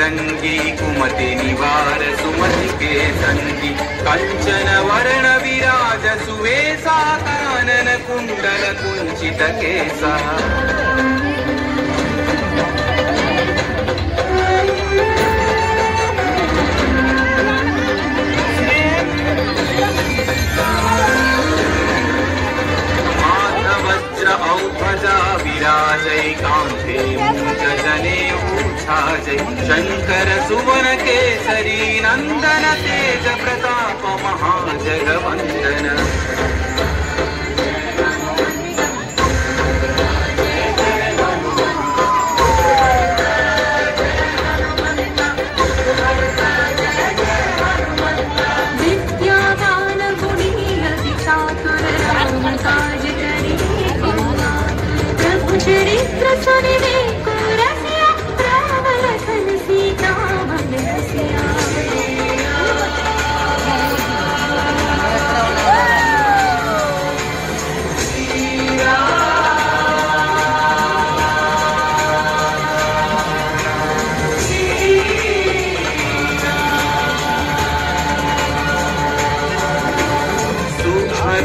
बजरंगी कुमति निवार सुमति के संगी कंचन वर्ण विराज सुवेशा कानन कुंडल कुंचित केसा औध्वजा विराजै कांते मूंज जनेऊ छाजै शंकर सुवन केसरी नंदन तेज प्रताप महाजगवंदन चरित्र सुनिने को रसिया रावण धन सीता मन रसिया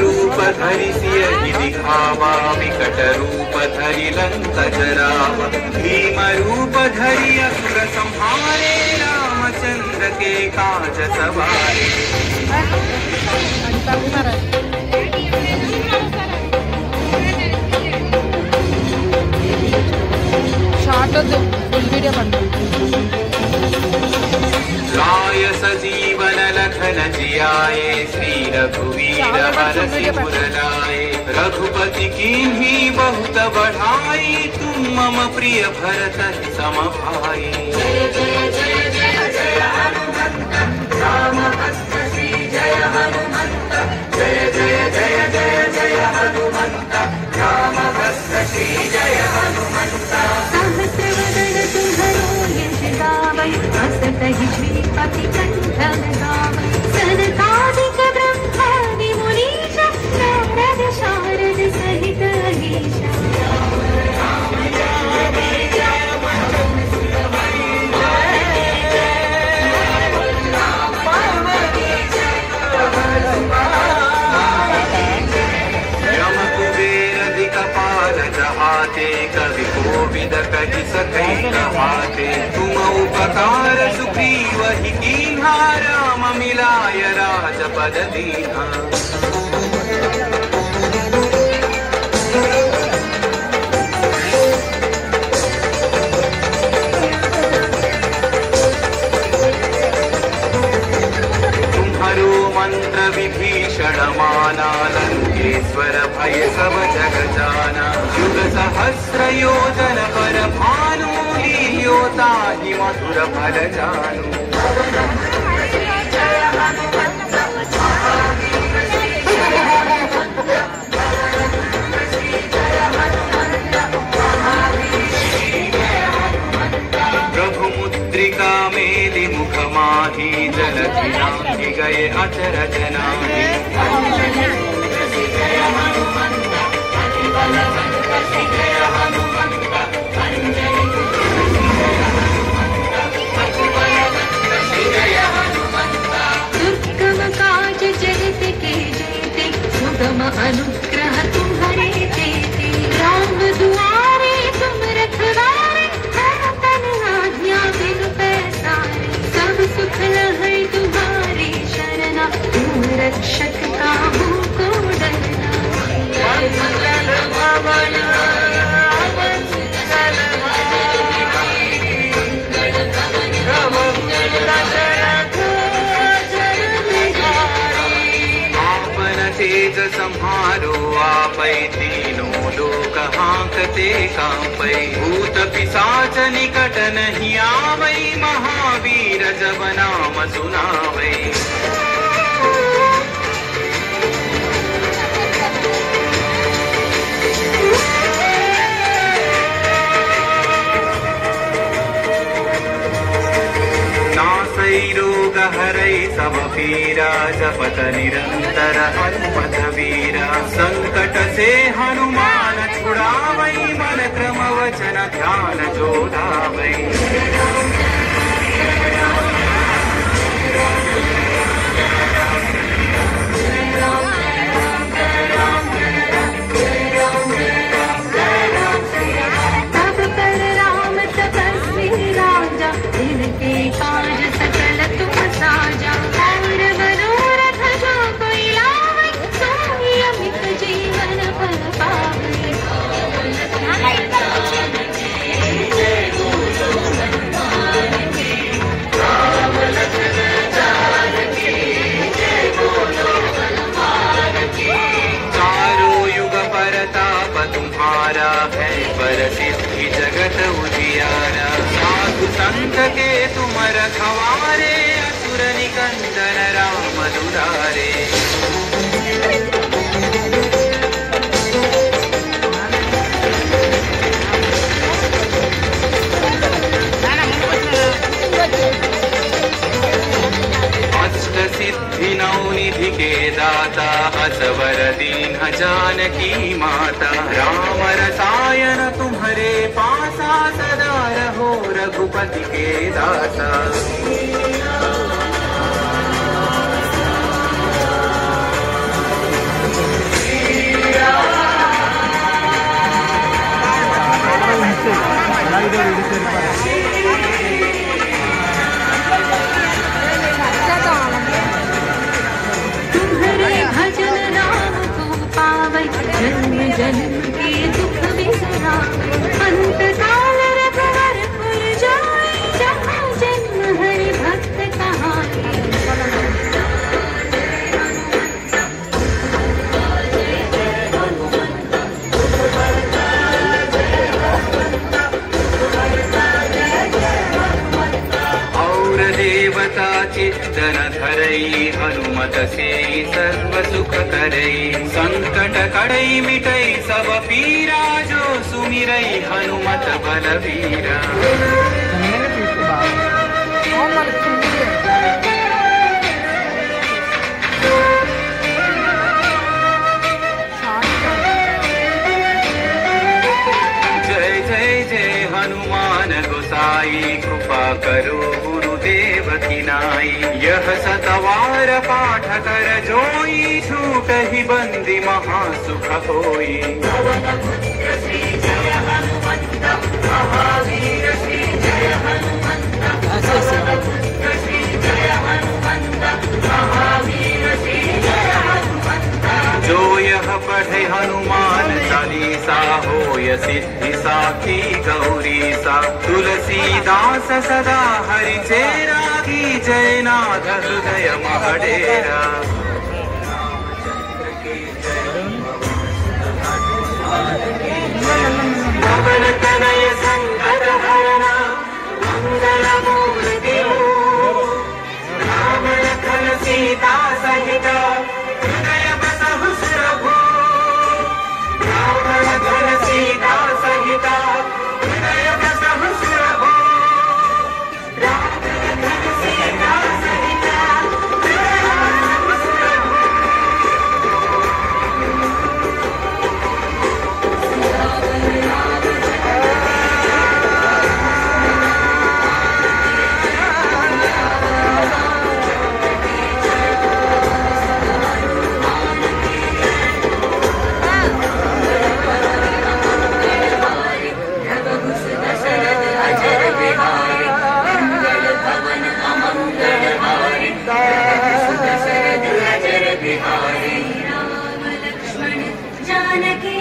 रूप धरि सियहि दिखावा विकट रूप धरि लंक जरावा भीम रूप धरि असुर संहारे रामचंद्र के काज सवारे लाय सजीवन लखन जियाए श्री रघुवीर हरषि पुर लाए रघुपति कीन्ही बहुत बढ़ाई तुम मम प्रिय भरत सम भाई जय जय जय जय जय हनुमंत राम भक्त श्री जय हनुमंत जय जय जय जय जय हनुमंत राम भक्त श्री जय हनुमंत सहस्रवदन तुम्हरो यश गावै हसतहि श्रीपति कंठ गावै सनकादिक ब्रह्मादि मुनीश नारद शारद सहित अहीश कवि कोविद कहि सकै कहाते तुम उपकार सुग्रीव ही कीन्हा राम मिलाय राजपद दीन्हा तुम्हारो मंत्र विभीषण माना लंकेश्वर भय सब जग जाना युग सहस्र योजन पर भानु लील्योता ही मधुर फल जानु प्रभु मुद्रिका मेलि मुख माही जलधि नाहि गए अचरज नाही दुर्गम काज जगत के जेते सुगम अनुग्रह तुम्हारे तेते राम दुआरे तुम रखवारे तन आज्ञा बिनु पैसारे सब सुख लहै तुम्हारी शरणा तुम रक्षक काहू को डरना तेज संहारो आपै तीनों लोक हांकते कांपै भूत पिशाच निकट नहीं आवै महावीर जब नाम सुनावै रोग हरै सब पीरा जपत निरंतर हनुमत वीरा संकट से हनुमान छुड़ावै मन क्रम वचन ध्यान जो धावै द्वारा है प्रसिद्धि जगत उजियारा। साधु संत के तुम रखवारे, असुर निकंदन राम दुलारे। अष्ट सिद्धि नवनिधि के दाता, असवर दीन जानकी माता। राम रसायन तुम्हारे पासा, सदा रहो रघुपति के दासा। तुम्हारे भजन राम को पावै, जन्म जन्म के दुख बिसरावै। अंत काल रघुवर पुर जाय, जहाँ जन्म हरि भक्त कहाय। देवता चित्तन धरई, हनुमत से सर्व सुख करई। संकट कड़ई मिटई सब पीरा, जो सुमिरई हनुमत बलवीरा। जय जय जय हनुमान गोसाई, कृपा करो गुरुदेव की नाई। यह सतवार पाठ कर जोई, छूट ही बंदी महासुख होई। जो यह पढ़े हनुमान चालीसा, होय सिद्धि साखी गौरी सा। तुलसीदास सदा हरि चेरा, की जय नाथ हृदय महडेरा। पवन तनय संकट हरना, मंगल मूर्ति राम लखन सीता सहित, हृदय बसहु सुरभु। राम लखन सीता सहित, हृदय बसहु सुरभु। राम लखन सीता सहित, हृदय बसहु सुरभु। जानकी